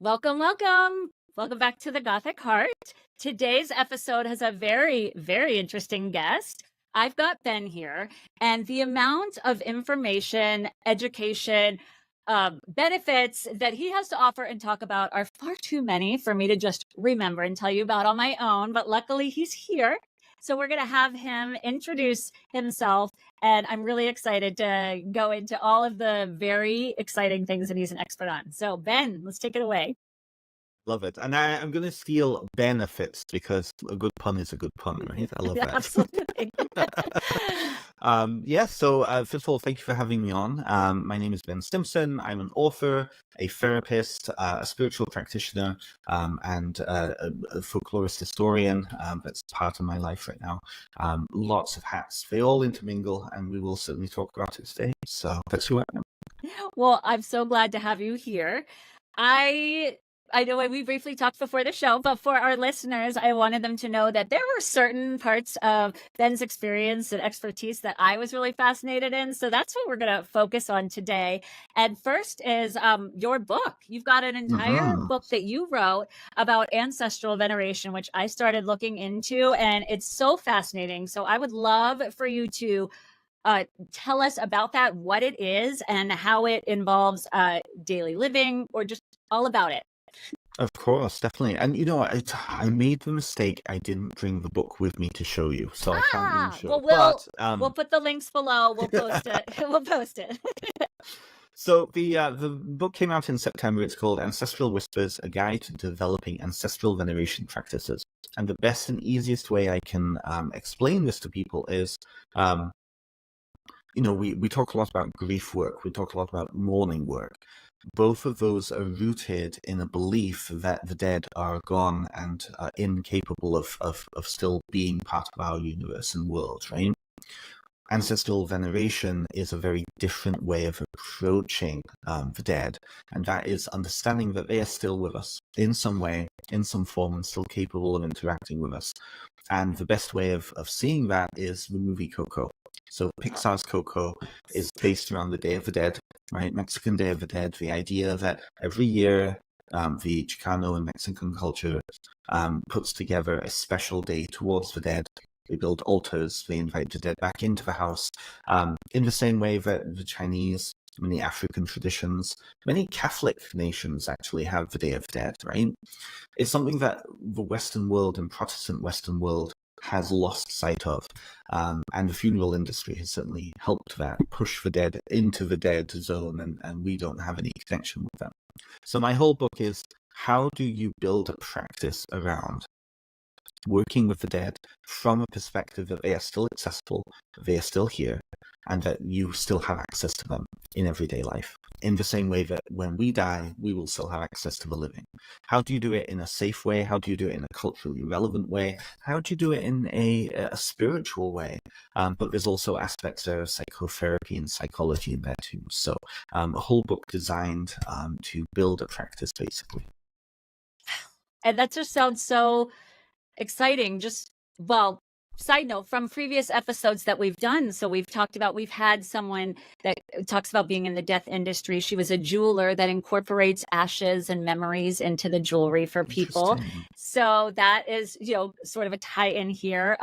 Welcome, welcome. Welcome back to the Gothic Heart. Today's episode has a very, very interesting guest. I've got Ben here, and the amount of information, education, benefits that he has to offer and talk about are far too many for me to just remember and tell you about on my own. But luckily, he's here. So we're going to have him introduce himself. And I'm really excited to go into all of the very exciting things that he's an expert on. So, Ben, let's take it away. Love it. And I'm going to steal benefits because a good pun is a good pun, right? I love that. Absolutely. So first of all, thank you for having me on. My name is Ben Stimpson. I'm an author, a therapist, a spiritual practitioner, and a folklorist historian. That's part of my life right now. Lots of hats. They all intermingle, and we will certainly talk about it today. So that's who I am. Well, I'm so glad to have you here. I know we briefly talked before the show, but for our listeners, I wanted them to know that there were certain parts of Ben's experience and expertise that I was really fascinated in. So that's what we're going to focus on today. And first is your book. You've got an entire book that you wrote about ancestral veneration, which I started looking into, and it's so fascinating. So I would love for you to tell us about that, what it is, and how it involves daily living, or just all about it. Of course, definitely. And I made the mistake. I didn't bring the book with me to show you, so I can't even show. Well, we'll put the links below. We'll post it. We'll post it. So the book came out in September. It's called Ancestral Whispers, A Guide to Developing Ancestral Veneration Practices. And the best and easiest way I can explain this to people is, we talk a lot about grief work. We talk a lot about mourning work. Both of those are rooted in a belief that the dead are gone and are incapable of still being part of our universe and world, right? Ancestral veneration is a very different way of approaching the dead, and that is understanding that they are still with us in some way, in some form, and still capable of interacting with us. And the best way of seeing that is the movie Coco. So Pixar's Coco is based around the Day of the Dead, right? Mexican Day of the Dead. The idea that every year the Chicano and Mexican culture puts together a special day towards the dead. They build altars. They invite the dead back into the house in the same way that the Chinese, many African traditions, many Catholic nations actually have the Day of the Dead, right? It's something that the Western world and Protestant Western world has lost sight of. And the funeral industry has certainly helped that, push the dead into the dead zone, and we don't have any connection with them. So my whole book is, how do you build a practice around working with the dead from a perspective that they are still accessible, they are still here, and that you still have access to them in everyday life, in the same way that when we die, we will still have access to the living. How do you do it in a safe way? How do you do it in a culturally relevant way? How do you do it in a spiritual way? But there's also aspects there of psychotherapy and psychology in there too. So a whole book designed to build a practice, basically. And that just sounds so exciting. Side note, from previous episodes that we've done, so we've had someone that talks about being in the death industry. She was a jeweler that incorporates ashes and memories into the jewelry for people. So that is, sort of a tie-in here.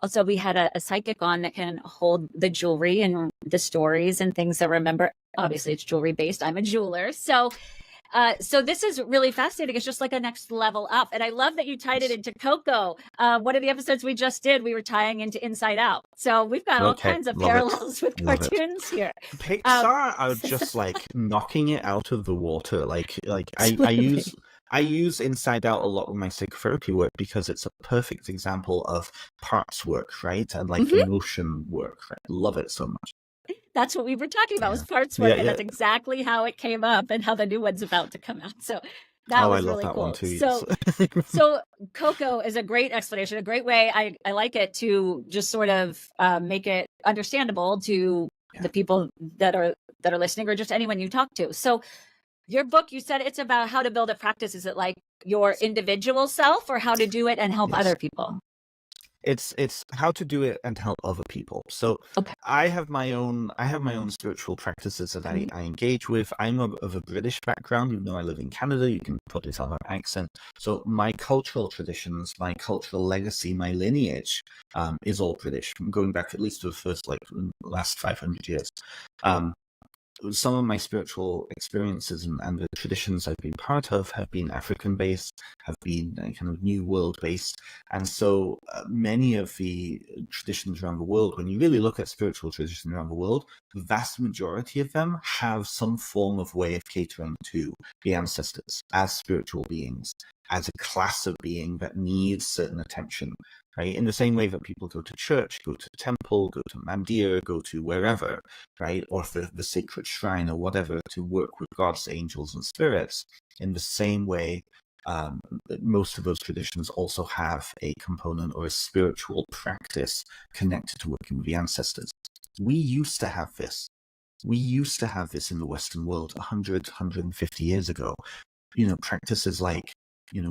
Also, we had a psychic on that can hold the jewelry and the stories and things that remember. Obviously, it's jewelry based. I'm a jeweler. So this is really fascinating. It's just like a next level up. And I love that you tied it into Coco. One of the episodes we just did, we were tying into Inside Out. So we've got all kinds of parallels with cartoons here. Pixar are just like knocking it out of the water. I use Inside Out a lot with my psychotherapy work because it's a perfect example of parts work, right? And like emotion work. Right? Love it so much. That's what we were talking about, was parts work, and that's exactly how it came up and how the new one's about to come out. So that was really cool. Too, so Coco is a great explanation, a great way. I like it to just sort of make it understandable to the people that are listening, or just anyone you talk to. So your book, you said it's about how to build a practice. Is it like your individual self, or how to do it and help other people? It's how to do it and help other people. So Okay. I have my own spiritual practices that I engage with. I'm of a British background, even though I live in Canada. You can put it on our accent. So my cultural traditions, my cultural legacy, my lineage is all British, going back at least to the first last 500 years. Some of my spiritual experiences and the traditions I've been part of have been African-based, have been kind of New World-based. And so many of the traditions around the world, when you really look at spiritual traditions around the world, the vast majority of them have some form of way of catering to the ancestors as spiritual beings, as a class of being that needs certain attention. Right? In the same way that people go to church, go to the temple, go to mandir, go to wherever, right? Or for the sacred shrine or whatever to work with God's angels and spirits. In the same way, most of those traditions also have a component or a spiritual practice connected to working with the ancestors. We used to have this. We used to have this in the Western world 100, 150 years ago. Practices like,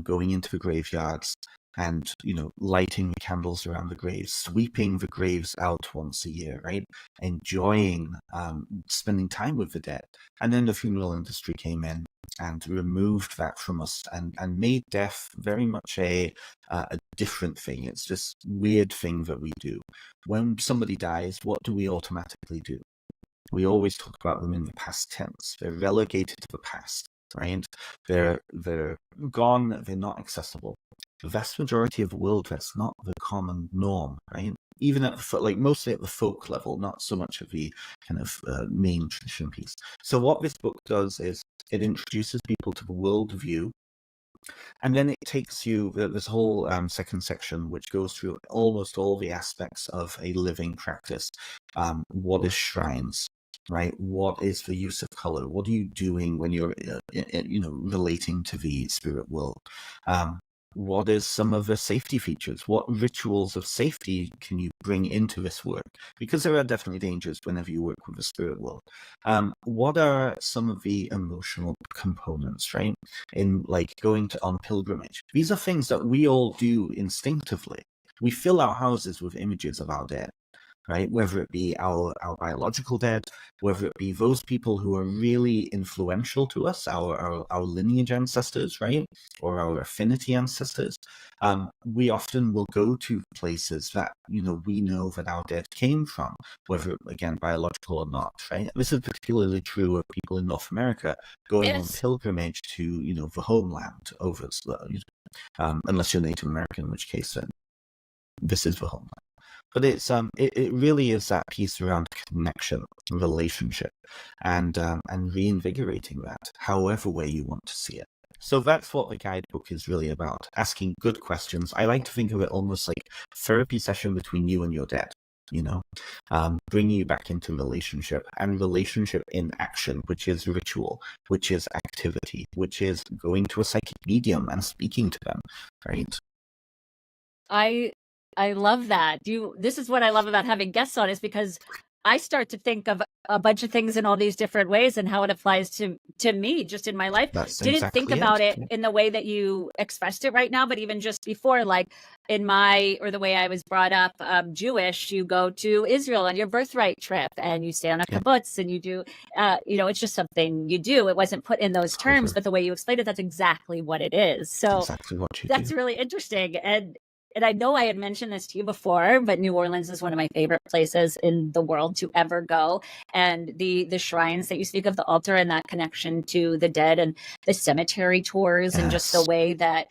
going into the graveyards, and lighting the candles around the graves, sweeping the graves out once a year, right? Enjoying spending time with the dead. And then the funeral industry came in and removed that from us and made death very much a different thing. It's this weird thing that we do. When somebody dies, what do we automatically do? We always talk about them in the past tense. They're relegated to the past, right? They're gone. They're not accessible. The vast majority of the world, that's not the common norm, right? Even at the mostly at the folk level, not so much of the kind of main tradition piece. So what this book does is it introduces people to the world view, and then it takes you this whole second section, which goes through almost all the aspects of a living practice. What is shrines? Right? What is the use of color? What are you doing when you're, relating to the spirit world? What is some of the safety features? What rituals of safety can you bring into this work? Because there are definitely dangers whenever you work with the spirit world. What are some of the emotional components, right? In going on pilgrimage. These are things that we all do instinctively. We fill our houses with images of our dead. Right? Whether it be our biological dead, whether it be those people who are really influential to us, our lineage ancestors, right? Or our affinity ancestors. We often will go to places that, we know that our dead came from, whether, again, biological or not, right? This is particularly true of people in North America going on pilgrimage to, the homeland over, unless you're Native American, in which case then this is the homeland. But it's it really is that piece around connection, relationship, and reinvigorating that, however way you want to see it. So that's what the guidebook is really about: asking good questions. I like to think of it almost like a therapy session between you and your dad. Bringing you back into relationship, and relationship in action, which is ritual, which is activity, which is going to a psychic medium and speaking to them, right? I love that. This is what I love about having guests on, is because I start to think of a bunch of things in all these different ways and how it applies to me just in my life. Didn't think about it in the way that you expressed it right now, but even just before, like the way I was brought up, Jewish, you go to Israel on your birthright trip and you stay on a kibbutz and you do, it's just something you do. It wasn't put in those terms, but the way you explained it, that's exactly what it is. So exactly what you that's do. really interesting. And I know I had mentioned this to you before, but New Orleans is one of my favorite places in the world to ever go. And the shrines that you speak of, the altar and that connection to the dead, and the cemetery tours, and just the way that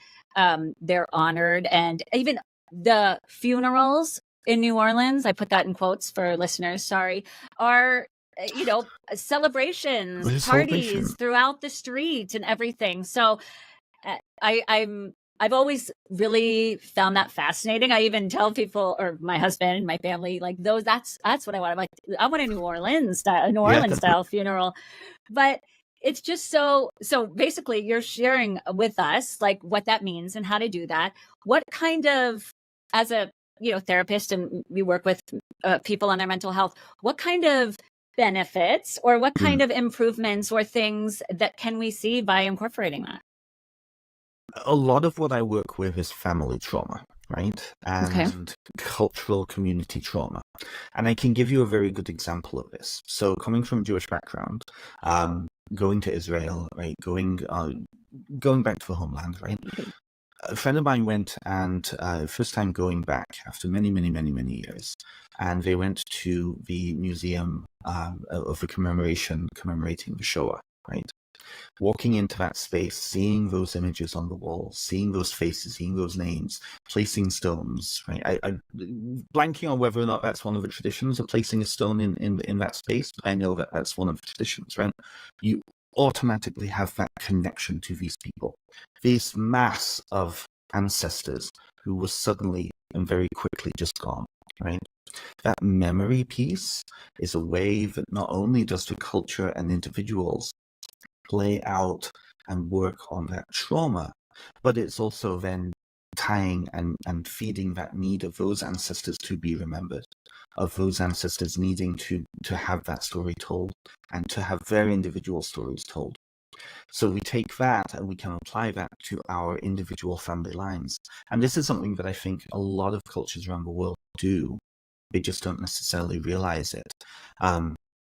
they're honored, and even the funerals in New Orleans, I put that in quotes for listeners, sorry, are celebrations, parties throughout the street and everything. So I've always really found that fascinating. I even tell people, or my husband and my family, like, that's what I want. I'm like, I want a New Orleans style funeral. But it's just so basically you're sharing with us like what that means and how to do that. What kind of, as a therapist, and we work with people on their mental health, what kind of benefits or what kind of improvements or things that can we see by incorporating that? A lot of what I work with is family trauma, right? Okay. And cultural community trauma. And I can give you a very good example of this. So coming from a Jewish background, going to Israel, right? Going back to the homeland, right? A friend of mine went and first time going back after many, many, many, many years, and they went to the museum of the commemorating the Shoah, right? Walking into that space, seeing those images on the wall, seeing those faces, seeing those names, placing stones, right? I blanking on whether or not that's one of the traditions of placing a stone in that space, but I know that that's one of the traditions, right? You automatically have that connection to these people, this mass of ancestors who were suddenly and very quickly just gone, right? That memory piece is a way that not only does the culture and individuals play out and work on that trauma, but it's also then tying and feeding that need of those ancestors to be remembered, of those ancestors needing to have that story told and to have their individual stories told. So we take that and we can apply that to our individual family lines. And this is something that I think a lot of cultures around the world do. They just don't necessarily realize it.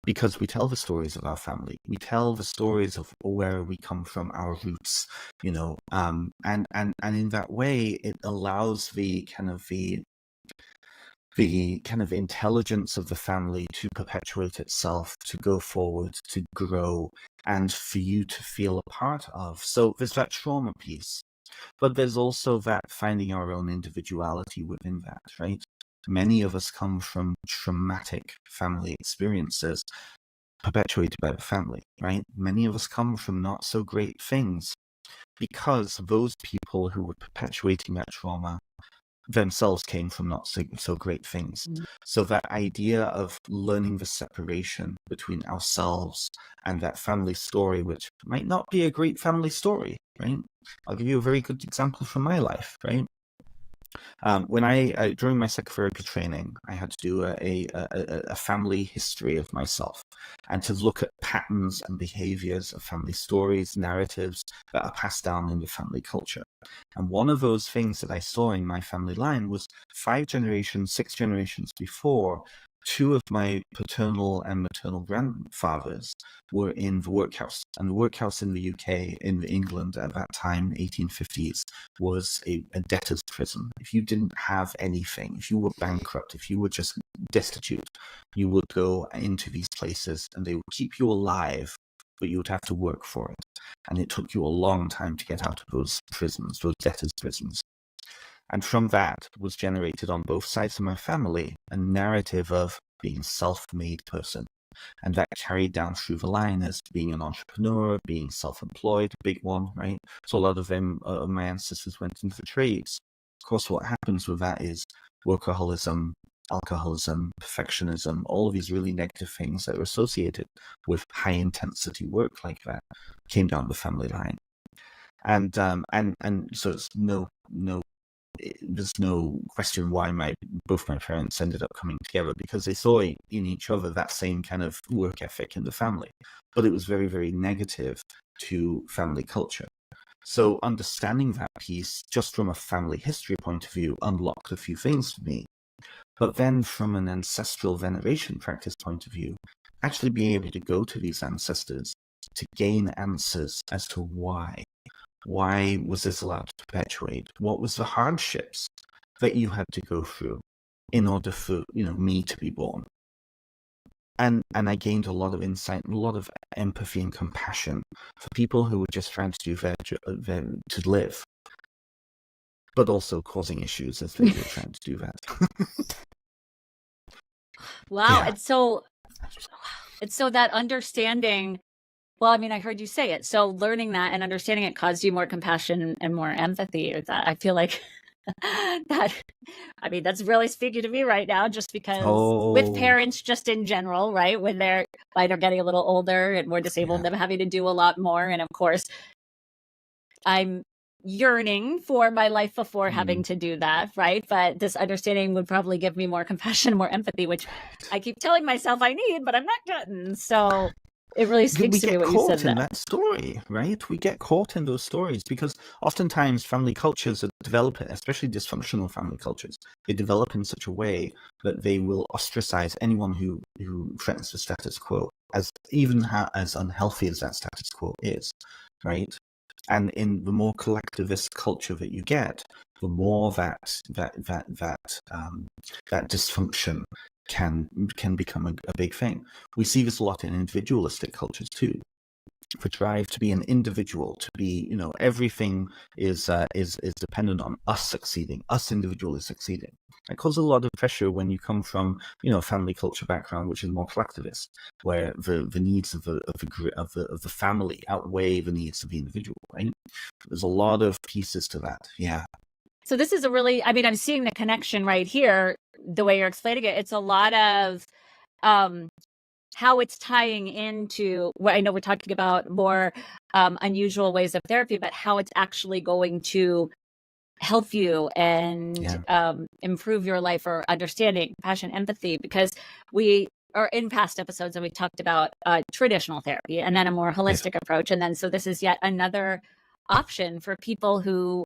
Because we tell the stories of our family, we tell the stories of where we come from, our roots, and in that way, it allows the kind of intelligence of the family to perpetuate itself, to go forward, to grow, and for you to feel a part of. So there's that trauma piece, but there's also that finding our own individuality within that, right? Many of us come from traumatic family experiences perpetuated by the family, right? Many of us come from not so great things because those people who were perpetuating that trauma themselves came from not so great things. So that idea of learning the separation between ourselves and that family story, which might not be a great family story, right? I'll give you a very good example from my life, right? When I during my psychotherapy training, I had to do a family history of myself and to look at patterns and behaviors of family stories, narratives that are passed down in the family culture. And one of those things that I saw in my family line was 5 generations, 6 generations before, 2 of my paternal and maternal grandfathers were in the workhouse. And the workhouse in the UK, in England at that time, 1850s, was a debtor's prison. If you didn't have anything, if you were bankrupt, if you were just destitute, you would go into these places and they would keep you alive, but you would have to work for it. And it took you a long time to get out of those prisons, those debtors' prisons. And from that was generated on both sides of my family a narrative of being a self-made person. And that carried down through the line as being an entrepreneur, being self-employed, big one, right? So a lot of them, my ancestors went into the trades. Of course, what happens with that is workaholism, alcoholism, perfectionism, all of these really negative things that are associated with high-intensity work like that came down the family line. And so it's there's no question why both my parents ended up coming together, because they saw in each other that same kind of work ethic in the family, but it was very, very negative to family culture. So understanding that piece just from a family history point of view unlocked a few things for me. But then from an ancestral veneration practice point of view, actually being able to go to these ancestors to gain answers as to why. Why was this allowed to perpetuate? What was the hardships that you had to go through in order for me to be born? And I gained a lot of insight, a lot of empathy and compassion for people who were just trying to do to live, but also causing issues as they were trying to do that. Wow. Yeah. It's so that understanding. Well, I mean, I heard you say it. So learning that and understanding it caused you more compassion and more empathy. Or that I feel like that. I mean, that's really speaking to me right now, just because with parents, just in general, right, when they're either getting a little older and more disabled, them having to do a lot more, and of course, I'm yearning for my life before having to do that, right? But this understanding would probably give me more compassion, more empathy, which I keep telling myself I need, but I'm not getting. So It really speaks We to me get what you said caught in there. that story, right? We get caught in those stories because oftentimes family cultures are developing, especially dysfunctional family cultures, they develop in such a way that they will ostracize anyone who threatens the status quo, as even as unhealthy as that status quo is, right? And in the more collectivist culture that you get, the more that dysfunction can become a big thing. We see this a lot in individualistic cultures too. The drive to be an individual, to be, everything is dependent on us succeeding, us individually succeeding. It causes a lot of pressure when you come from, a family culture background which is more collectivist, where the needs of the family outweigh the needs of the individual. Right? There's a lot of pieces to that. Yeah. So this is I'm seeing the connection right here, the way you're explaining it. It's a lot of how it's tying into what I know we're talking about more unusual ways of therapy, but how it's actually going to help you and improve your life, or understanding, passion, empathy, because we are in past episodes and we talked about traditional therapy and then a more holistic approach. And then, so this is yet another option for people who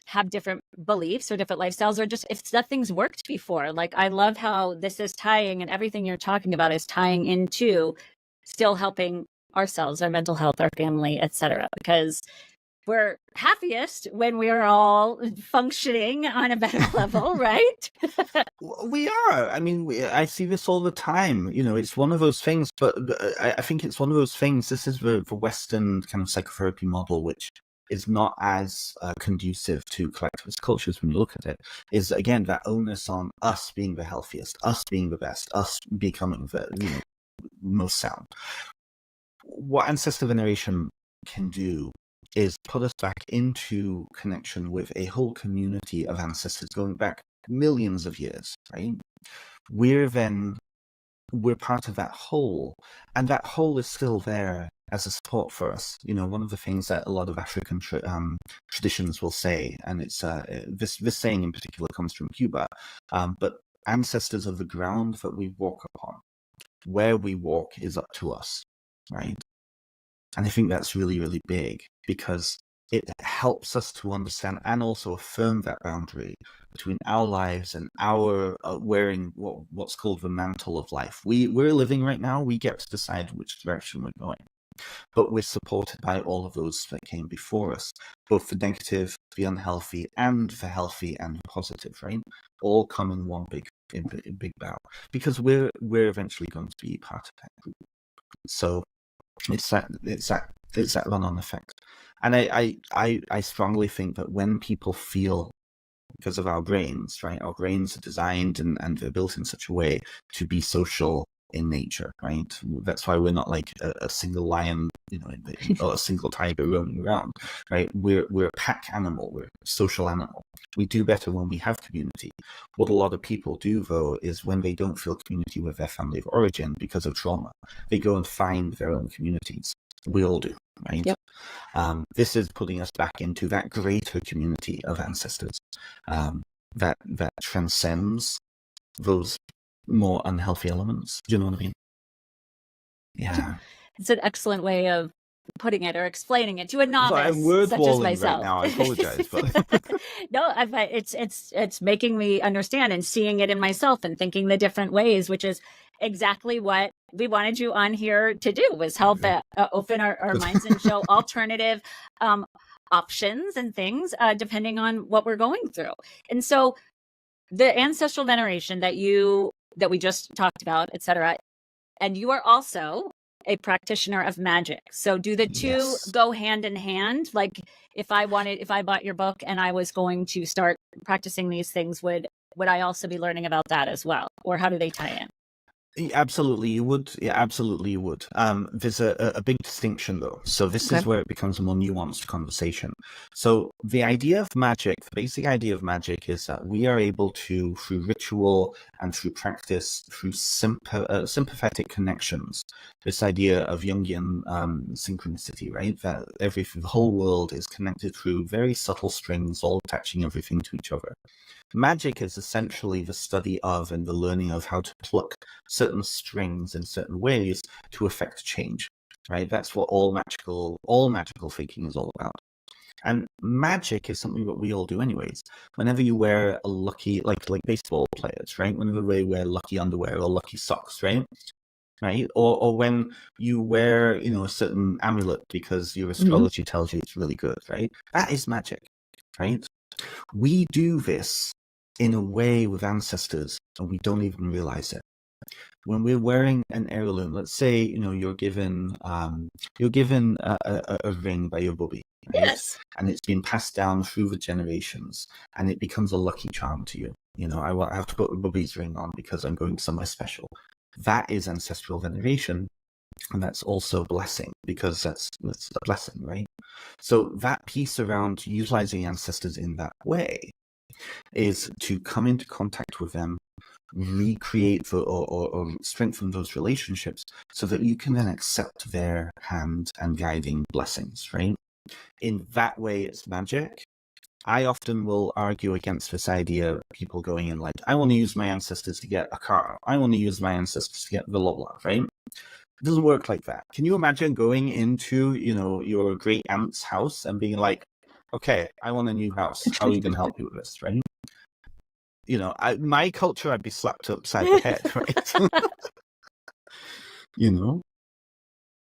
have different beliefs or different lifestyles, or just if nothing's worked before. Like, I love how this is tying, and everything you're talking about is tying into still helping ourselves, our mental health, our family, etc. Because we're happiest when we are all functioning on a better level, right? We are. I mean, I see this all the time. It's one of those things, but I think it's one of those things. This is the Western kind of psychotherapy model, which is not as conducive to collectivist cultures when you look at it, is again that onus on us being the healthiest, us being the best, us becoming the most sound. What ancestor veneration can do is put us back into connection with a whole community of ancestors going back millions of years, right? We're part of that whole, and that whole is still there as a support for us. One of the things that a lot of African traditions will say, and it's this saying in particular comes from Cuba, but ancestors of the ground that we walk upon, where we walk is up to us, right? And I think that's really, really big, because it helps us to understand and also affirm that boundary between our lives and our wearing what's called the mantle of life. We're living right now. We get to decide which direction we're going. But we're supported by all of those that came before us, both the negative, the unhealthy, and the healthy and the positive, right? All come in one big bow, because we're eventually going to be part of that group. So it's that run-on effect. And I strongly think that when people feel, because of our brains, right? Our brains are designed and they're built in such a way to be social in nature, right? That's why we're not like a single lion, or a single tiger roaming around, right? We're a pack animal. We're a social animal. We do better when we have community. What a lot of people do, though, is when they don't feel community with their family of origin because of trauma, they go and find their own communities. We all do, right? Yep. This is putting us back into that greater community of ancestors that transcends those more unhealthy elements. Do you know what I mean? Yeah. It's an excellent way of putting it or explaining it to a novice I'm word such as walling myself. right now. I apologize, but no, it's making me understand and seeing it in myself and thinking the different ways, which is exactly what we wanted you on here to do, was help open our minds and show alternative options and things depending on what we're going through. And so the ancestral veneration that we just talked about, etc., and you are also a practitioner of magic. So do the two go hand in hand? Like, if I bought your book and I was going to start practicing these things, would I also be learning about that as well? Or how do they tie in? Absolutely, you would. Yeah, absolutely, you would. There's a big distinction, though. So this is where it becomes a more nuanced conversation. So the idea of magic, the basic idea of magic, is that we are able to, through ritual and through practice, through sympathetic connections, this idea of Jungian synchronicity, right? That the whole world is connected through very subtle strings, all attaching everything to each other. Magic is essentially the study of and the learning of how to pluck certain strings in certain ways to affect change. right? That's what all magical thinking is all about. And magic is something that we all do anyways. Whenever you wear a lucky, like baseball players, right? Whenever they wear lucky underwear or lucky socks, right? Right? Or when you wear, a certain amulet because your astrology tells you it's really good, right? That is magic, right? We do this in a way with ancestors and we don't even realize it. When we're wearing an heirloom, let's say, you're given a ring by your bubby, right? Yes. And it's been passed down through the generations and it becomes a lucky charm to you. I have to put a bubby's ring on because I'm going somewhere special. That is ancestral veneration. And that's also blessing because that's a blessing, right? So that piece around utilizing ancestors in that way is to come into contact with them, recreate or strengthen those relationships so that you can then accept their hand and guiding blessings, right? In that way, it's magic. I often will argue against this idea of people going in like, I want to use my ancestors to get a car. I want to use my ancestors to get blah, blah, blah, right? It doesn't work like that. Can you imagine going into, your great aunt's house and being like, okay, I want a new house. How are you going to help me with this, right? My culture, I'd be slapped upside the head, right?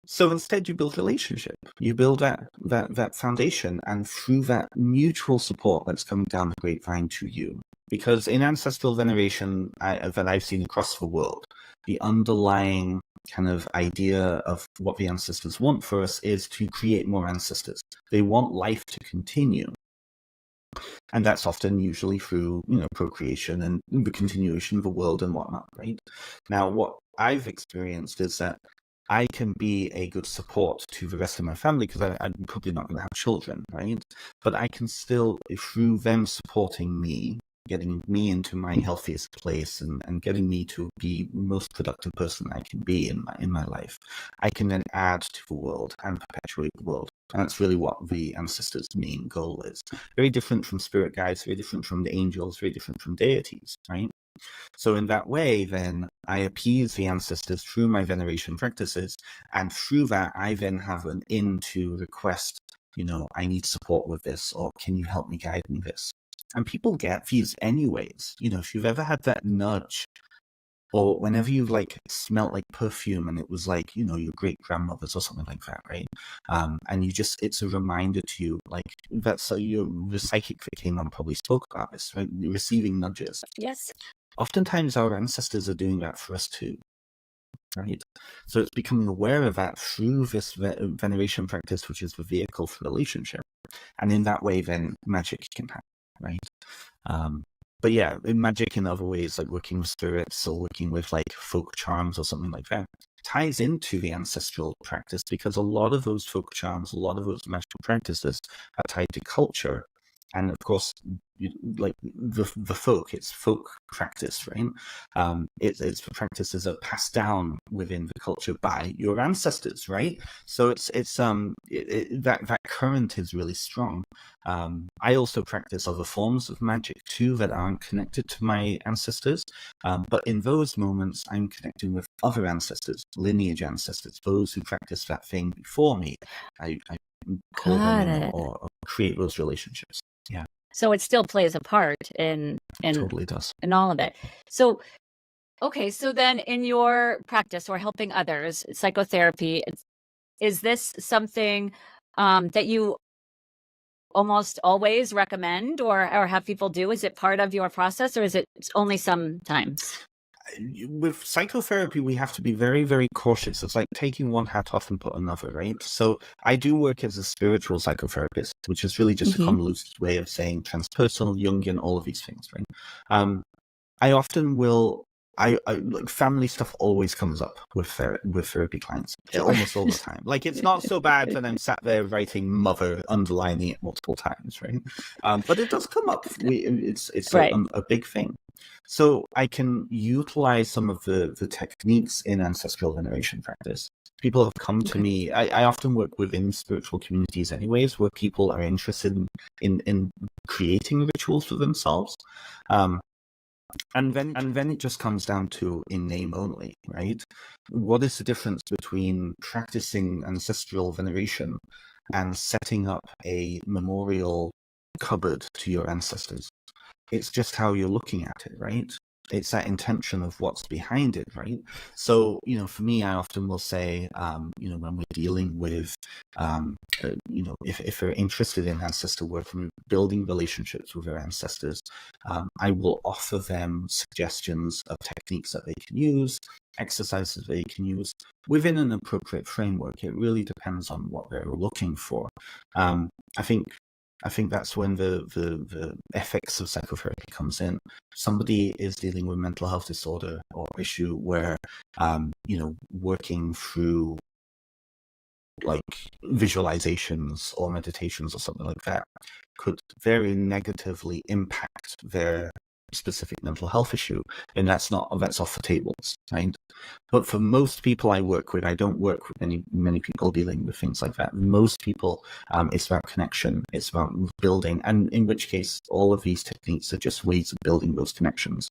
So instead, you build relationship. You build that foundation, and through that mutual support that's coming down the grapevine to you. Because in ancestral veneration that I've seen across the world, the underlying kind of idea of what the ancestors want for us is to create more ancestors. They want life to continue. And that's often usually through, procreation and the continuation of the world and whatnot, right? Now, what I've experienced is that I can be a good support to the rest of my family because I'm probably not going to have children, right? But I can still, through them supporting me, getting me into my healthiest place and getting me to be the most productive person I can be in my life, I can then add to the world and perpetuate the world. And that's really what the ancestors' main goal is. Very different from spirit guides, very different from the angels, very different from deities, right? So in that way, then, I appease the ancestors through my veneration practices, and through that, I then have an in to request, I need support with this, or can you help me guide me this? And people get these anyways. If you've ever had that nudge, or whenever you've smelt like perfume and it was like, your great grandmother's or something like that, right? And it's a reminder to you, that's the psychic that came on probably spoke about this, right? Receiving nudges. Yes. Oftentimes our ancestors are doing that for us too, right? So it's becoming aware of that through this veneration practice, which is the vehicle for relationship. And in that way, then magic can happen, right? But yeah, magic in other ways, like working with spirits or working with folk charms or something like that, ties into the ancestral practice because a lot of those folk charms, a lot of those magical practices are tied to culture. And of course, the folk, it's folk practice, right? It's the practices that are passed down within the culture by your ancestors, right? So that current is really strong. I also practice other forms of magic too that aren't connected to my ancestors, but in those moments, I'm connecting with other ancestors, lineage ancestors, those who practiced that thing before me. I call them in or create those relationships. Yeah. So it still plays a part in totally does. In all of it. So, okay. So then in your practice or helping others, psychotherapy, is this something that you almost always recommend or have people do? Is it part of your process or is it only sometimes? With psychotherapy, we have to be very, very cautious. It's like taking one hat off and put another, right? So I do work as a spiritual psychotherapist, which is really just a convoluted way of saying transpersonal, Jungian, all of these things, right? I often will, like family stuff always comes up with therapy clients, almost all the time. It's not so bad that I'm sat there writing mother, underlining it multiple times, right? But it does come up. It's right. a big thing. So I can utilize some of the techniques in ancestral veneration practice. People have come to me. I often work within spiritual communities anyways, where people are interested in creating rituals for themselves. And then it just comes down to in name only, right? What is the difference between practicing ancestral veneration and setting up a memorial cupboard to your ancestors? It's just how you're looking at it, right? It's that intention of what's behind it, right? So, for me, I often will say, when we're dealing with, if we're interested in ancestor work and building relationships with our ancestors, I will offer them suggestions of techniques that they can use, exercises they can use within an appropriate framework. It really depends on what they're looking for. I think that's when the ethics of psychotherapy comes in. Somebody is dealing with mental health disorder or issue where, working through like visualizations or meditations or something like that could very negatively impact their specific mental health issue, and that's off the tables, right? But for most people I work with, I don't work with many people dealing with things like that. Most people, it's about connection, it's about building, and in which case all of these techniques are just ways of building those connections.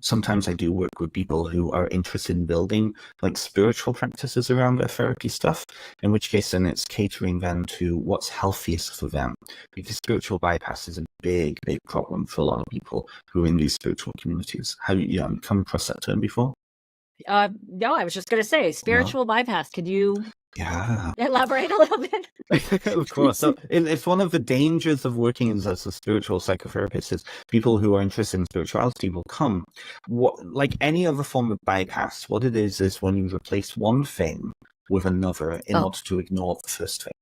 Sometimes I do work with people who are interested in building like spiritual practices around their therapy stuff, in which case then it's catering them to what's healthiest for them. Because spiritual bypass is a big problem for a lot of people who are in these spiritual communities. Have you come across that term before? No, I was just going to say spiritual bypass. Could you elaborate a little bit? Of course. So it's one of the dangers of working as a spiritual psychotherapist is people who are interested in spirituality will come. Like any other form of bypass, what it is when you replace one thing with another in order to ignore the first thing.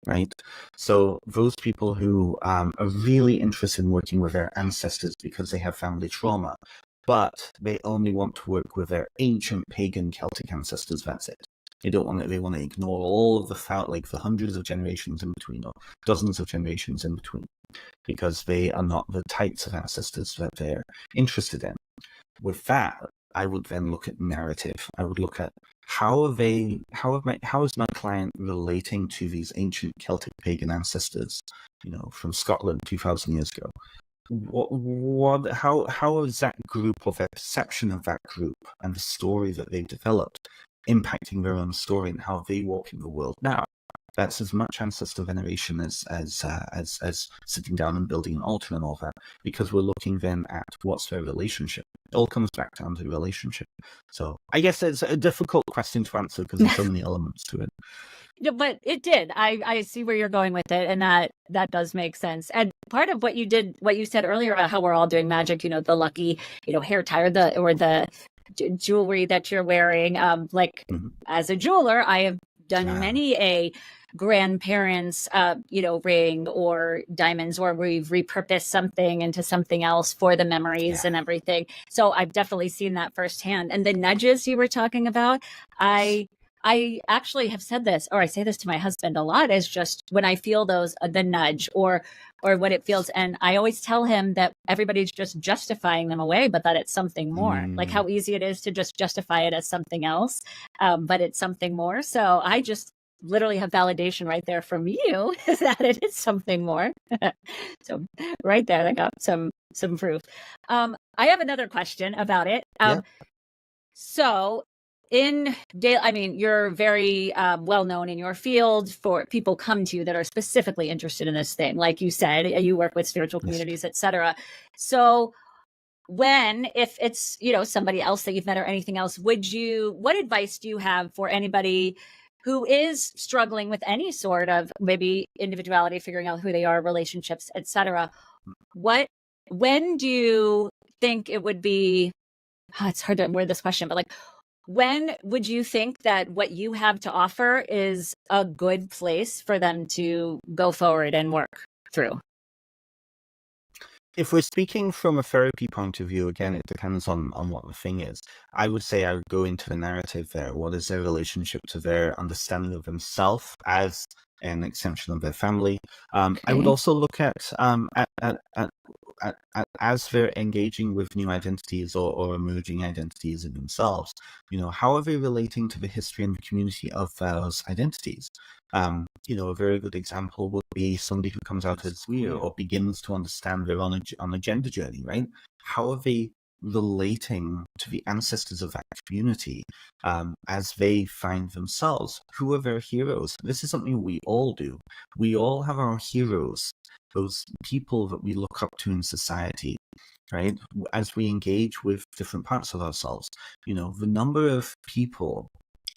Right? So those people who are really interested in working with their ancestors because they have family trauma, but they only want to work with their ancient pagan Celtic ancestors, that's it. They want to ignore all of the hundreds of generations in between or dozens of generations in between because they are not the types of ancestors that they're interested in. With that, I would then look at narrative. I would look at how is my client relating to these ancient Celtic pagan ancestors, from Scotland 2,000 years ago. How is that group or their perception of that group and the story that they've developed impacting their own story and how they walk in the world now? That's as much ancestor veneration as sitting down and building an altar and all that, because we're looking then at what's their relationship. It all comes back down to relationship. So I guess it's a difficult question to answer because there's so many elements to it. Yeah, but it did. I see where you're going with it, and that does make sense. And part of what you said earlier about how we're all doing magic, the lucky, hair tie or the jewelry that you're wearing. As a jeweler, I have done many a grandparents, ring or diamonds, or we've repurposed something into something else for the memories and everything. So I've definitely seen that firsthand. And the nudges you were talking about, I actually have said this, or I say this to my husband a lot, is just when I feel those, the nudge or what it feels. And I always tell him that everybody's just justifying them away, but that it's something more. Like how easy it is to just justify it as something else, but it's something more. So I just literally have validation right there from you that it is something more. So right there, I got some proof. I have another question about it. So you're very well known in your field. For people come to you that are specifically interested in this thing, like you said, you work with spiritual communities, etc. So if it's somebody else that you've met or anything else, what advice do you have for anybody who is struggling with any sort of maybe individuality, figuring out who they are, relationships, etc.? When do you think it would be? It's hard to word this question, but when would you think that what you have to offer is a good place for them to go forward and work through? If we're speaking from a therapy point of view, again, it depends on what the thing is. I would say I would go into the narrative there. What is their relationship to their understanding of themselves as an extension of their family? Okay. I would also look at as they're engaging with new identities or emerging identities in themselves, how are they relating to the history and the community of those identities? A very good example would be somebody who comes out as queer or begins to understand they're on a gender journey, right? How are they relating to the ancestors of that community as they find themselves? Who are their heroes? This is something we all do. We all have our heroes, those people that we look up to in society, right? As we engage with different parts of ourselves, the number of people,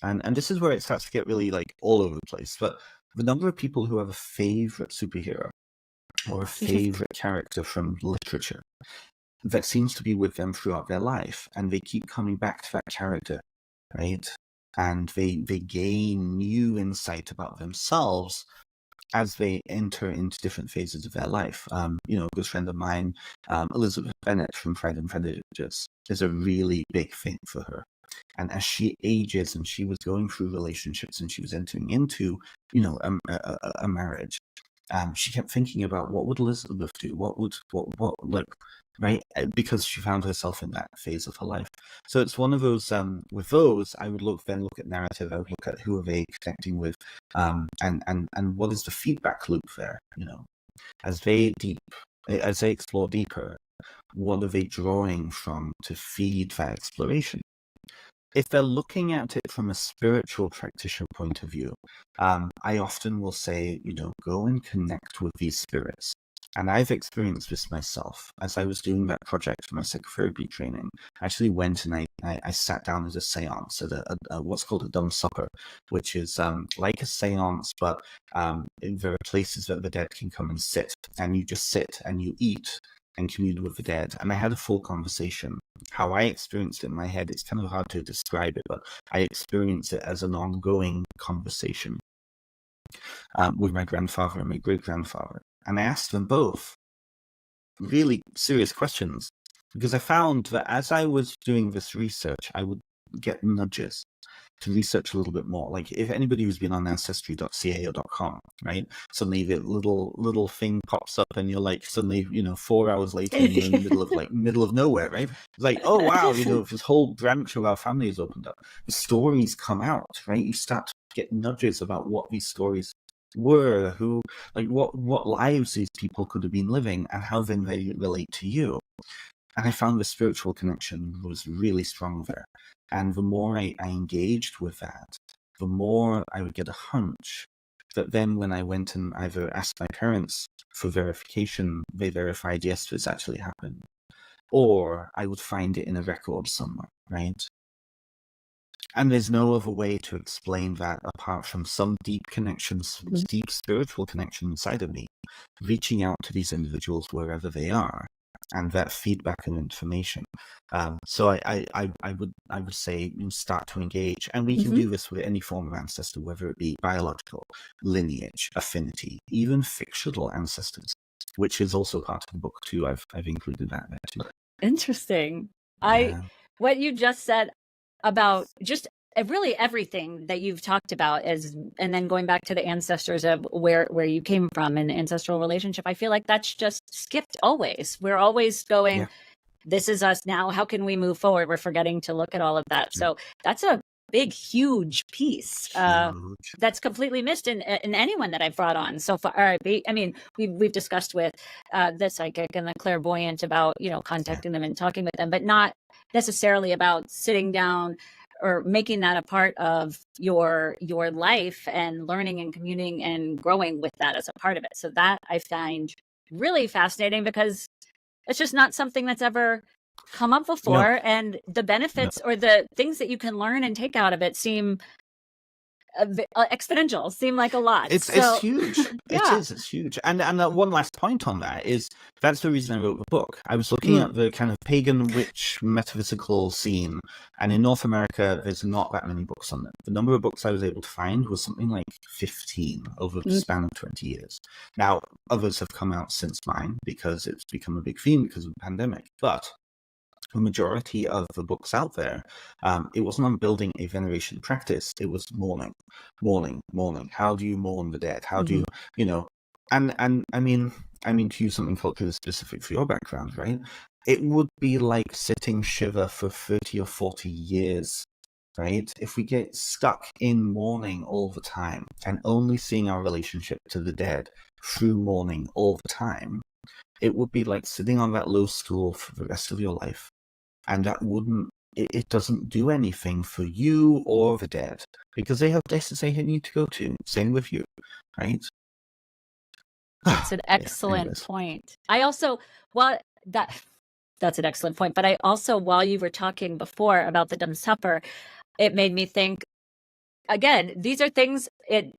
and this is where it starts to get really like all over the place, but the number of people who have a favorite superhero or a favorite character from literature that seems to be with them throughout their life, and they keep coming back to that character, right? And they gain new insight about themselves as they enter into different phases of their life. A good friend of mine, Elizabeth Bennet from Pride and Prejudice, is a really big thing for her. And as she ages and she was going through relationships and she was entering into, a marriage, she kept thinking about what would Elizabeth do? What right? Because she found herself in that phase of her life. So it's one of those, with those, I would look at narrative, I would look at who are they connecting with, and what is the feedback loop there, as they explore deeper, what are they drawing from to feed that exploration? If they're looking at it from a spiritual practitioner point of view, I often will say, go and connect with these spirits. And I've experienced this myself. As I was doing that project for my psychotherapy training, I actually went and I sat down at a seance at a what's called a dumb supper, which is like a seance, but there are places that the dead can come and sit, and you just sit and you eat and commune with the dead. And I had a full conversation. How I experienced it in my head, it's kind of hard to describe it, but I experienced it as an ongoing conversation with my grandfather and my great-grandfather. And I asked them both really serious questions, because I found that as I was doing this research, I would get nudges to research a little bit more. Like if anybody who's been on ancestry.ca or .com, right? Suddenly the little thing pops up and you're like, suddenly, 4 hours later and you're in the middle of nowhere, right? It's like, oh wow, this whole branch of our family has opened up. The stories come out, right? You start to get nudges about what these stories were, what lives these people could have been living and how then they relate to you. And I found the spiritual connection was really strong there. And the more I engaged with that, the more I would get a hunch that then when I went and either asked my parents for verification, they verified, yes, this actually happened. Or I would find it in a record somewhere, right? And there's no other way to explain that apart from some deep connections, deep spiritual connection inside of me, reaching out to these individuals wherever they are, and that feedback and information. So I would say start to engage, and we can do this with any form of ancestor, whether it be biological, lineage, affinity, even fictional ancestors, which is also part of the book too. I've included that there too. Interesting. Yeah. What you just said about just really everything that you've talked about and then going back to the ancestors of where you came from and ancestral relationship, I feel like that's just skipped always. We're always going, this is us now. How can we move forward? We're forgetting to look at all of that. So that's a big, huge piece that's completely missed in anyone that I've brought on so far. I mean, we've discussed with the psychic and the clairvoyant about, contacting them and talking with them, but not necessarily about sitting down or making that a part of your life and learning and communing and growing with that as a part of it. So that I find really fascinating, because it's just not something that's ever come up before. And the benefits or the things that you can learn and take out of it seem exponential, seem like a lot. It's huge. It's huge. And one last point on that is that's the reason I wrote the book. I was looking at the kind of pagan witch metaphysical scene, and in North America there's not that many books on it. The number of books I was able to find was something like 15 over the span of 20 years. Now others have come out since mine because it's become a big theme because of the pandemic, but the majority of the books out there, it wasn't on building a veneration practice. It was mourning. How do you mourn the dead? How do you, and I mean, I mean, to use something culturally specific for your background, right? It would be like sitting Shiva for 30 or 40 years, right? If we get stuck in mourning all the time and only seeing our relationship to the dead through mourning all the time, it would be like sitting on that low stool for the rest of your life. And that wouldn't, it doesn't do anything for you or the dead, because they have places they need to go to. Same with you, right? That's an excellent point. I also, well, that's an excellent point. But I also, while you were talking before about the Dumb Supper, it made me think, again, these are things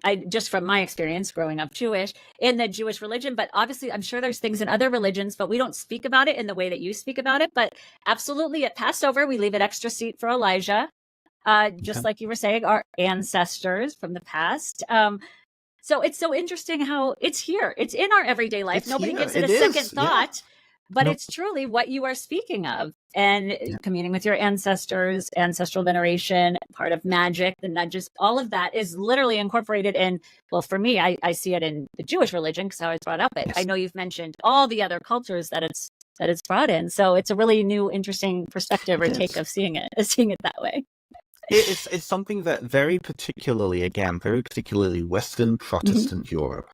I just from my experience growing up Jewish in the Jewish religion, but obviously I'm sure there's things in other religions, but we don't speak about it in the way that you speak about it. But absolutely at Passover, we leave an extra seat for Elijah. Just like you were saying, our ancestors from the past. So it's so interesting how it's here. It's in our everyday life. Nobody gives it a second thought, but it's truly what you are speaking of. And communing with your ancestors, ancestral veneration, part of magic, the nudges, all of that is literally incorporated in, well, for me, I see it in the Jewish religion because I always brought up it. I know you've mentioned all the other cultures that it's brought in. So it's a really new, interesting perspective or take of seeing it that way. It's something that very particularly Western Protestant Europe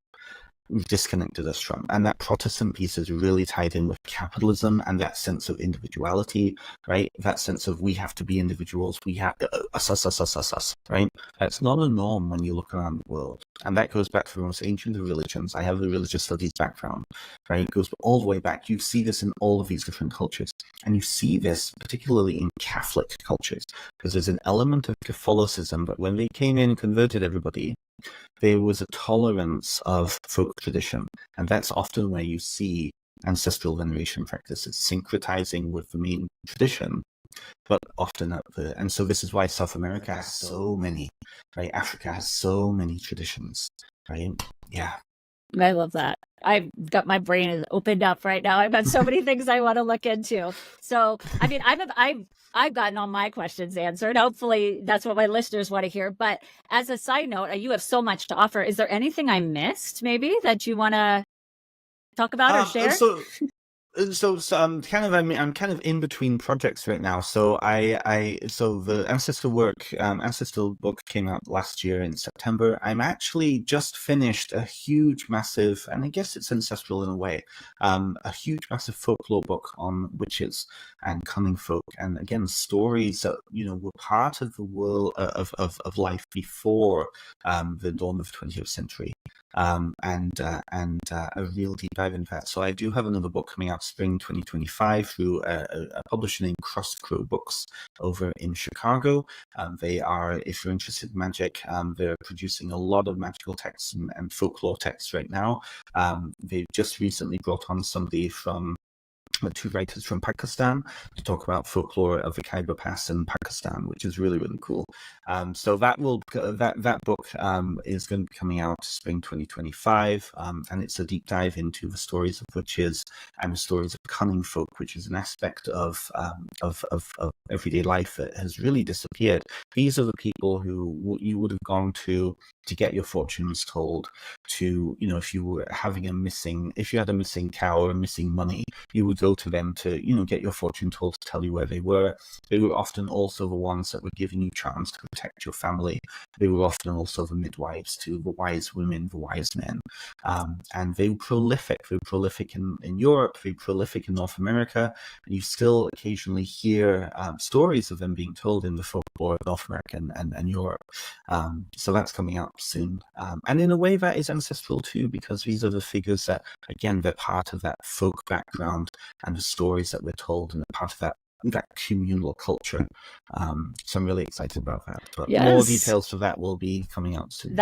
disconnected us from. And that Protestant piece is really tied in with capitalism and that sense of individuality, right? That sense of we have to be individuals, we have us, right? That's not a norm when you look around the world. And that goes back to the most ancient of religions. I have a religious studies background, right? It goes all the way back. You see this in all of these different cultures. And you see this particularly in Catholic cultures, because there's an element of Catholicism, but when they came in and converted everybody, there was a tolerance of folk tradition. And that's often where you see ancestral veneration practices syncretizing with the main tradition, but often and so this is why South America has so many, right? Africa has so many traditions, right? Yeah. I love that. I've got my brain is opened up right now. I've got so many things I want to look into. So, I mean, I've gotten all my questions answered. Hopefully that's what my listeners want to hear. But as a side note, you have so much to offer. Is there anything I missed maybe that you want to talk about or share? So I'm kind of in between projects right now. So so the Ancestral book came out last year in September. I'm actually just finished a huge, massive, and I guess it's ancestral in a way, a huge, massive folklore book on witches and cunning folk, and again stories that were part of the world of life before the dawn of the 20th century. And a real deep dive into that. So I do have another book coming out spring 2025 through a publisher named Cross Crow Books over in Chicago. They are, if you're interested in magic, they're producing a lot of magical texts and folklore texts right now. They've just recently brought on somebody from two writers from Pakistan to talk about folklore of the Khyber Pass in Pakistan, which is really, really cool. So that book is going to be coming out spring 2025, and it's a deep dive into the stories of witches and the stories of cunning folk, which is an aspect of everyday life that has really disappeared. These are the people who you would have gone to get your fortunes told, to if you had a missing cow or missing money, you would go to them to get your fortune told, to tell you where they were. They were often also the ones that were giving you charms to protect your family. They were often also the midwives to the wise women, the wise men, and they were prolific. They were prolific in Europe, they were prolific in North America, and you still occasionally hear stories of them being told in the folklore of North America and Europe. So that's coming out soon, and in a way that is ancestral too, because these are the figures that, again, they're part of that folk background and the stories that we're told, and they're part of that communal culture. So I'm really excited about that. But more details for that will be coming out soon.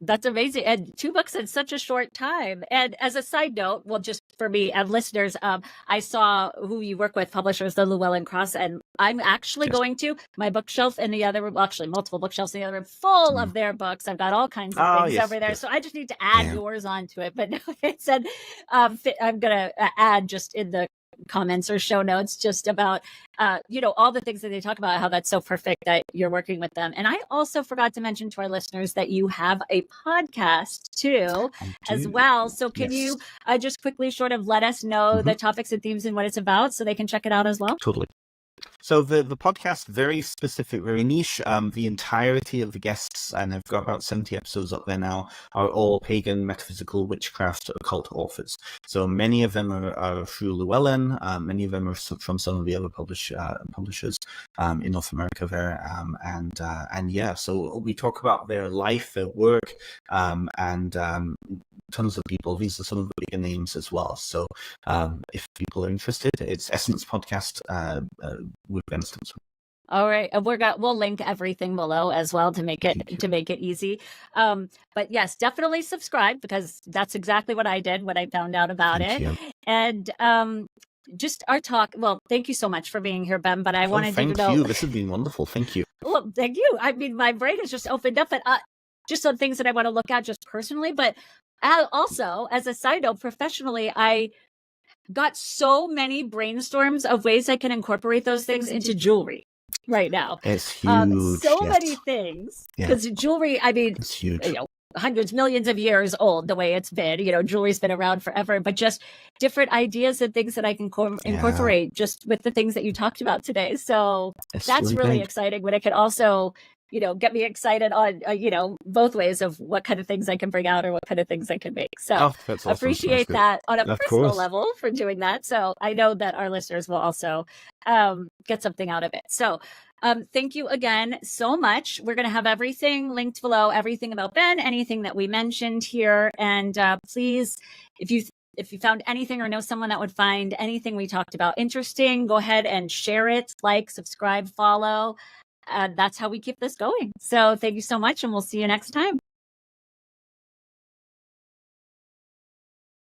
That's amazing. And 2 books in such a short time. And as a side note, well, just for me and listeners, I saw who you work with, publishers, the Llewellyn Cross, and I'm actually going to my bookshelf in the other room, well, actually multiple bookshelves in the other room, full of their books. I've got all kinds of things over there. So I just need to add yours onto it. But no, it said I'm going to add just in the comments or show notes just about, all the things that they talk about, how that's so perfect that you're working with them. And I also forgot to mention to our listeners that you have a podcast too, as well. So can you just quickly sort of let us know the topics and themes and what it's about so they can check it out as well? Totally. So the podcast, very specific, very niche. The entirety of the guests, and I've got about 70 episodes up there now, are all pagan, metaphysical, witchcraft, occult authors. So many of them are through Llewellyn. Many of them are from some of the other publishers in North America there. And yeah, so we talk about their life, their work, and tons of people. These are some of the bigger names as well. So if people are interested, it's Essence Podcast with Ben Stimpson. All right, we'll link everything below as well to make it easy. But yes, definitely subscribe, because that's exactly what I did when I found out about it. And just our talk. Well, thank you so much for being here, Ben. But I wanted to know. Thank you. This has been wonderful. Thank you. Well, thank you. I mean, my brain is just opened up, and just some things that I want to look at just personally, but also as a side note, professionally, I got so many brainstorms of ways I can incorporate those things into jewelry right now. It's huge. Many things, because jewelry, I mean, it's huge. Hundreds, millions of years old, the way it's been, jewelry's been around forever, but just different ideas and things that I can incorporate just with the things that you talked about today. So that's really exciting, when it can also, get me excited on, both ways of what kind of things I can bring out or what kind of things I can make. So awesome. Appreciate that on a personal level for doing that. So I know that our listeners will also get something out of it. So thank you again so much. We're going to have everything linked below, everything about Ben, anything that we mentioned here. And please, if you found anything or know someone that would find anything we talked about interesting, go ahead and share it, like, subscribe, follow. That's how we keep this going. So thank you so much, and we'll see you next time.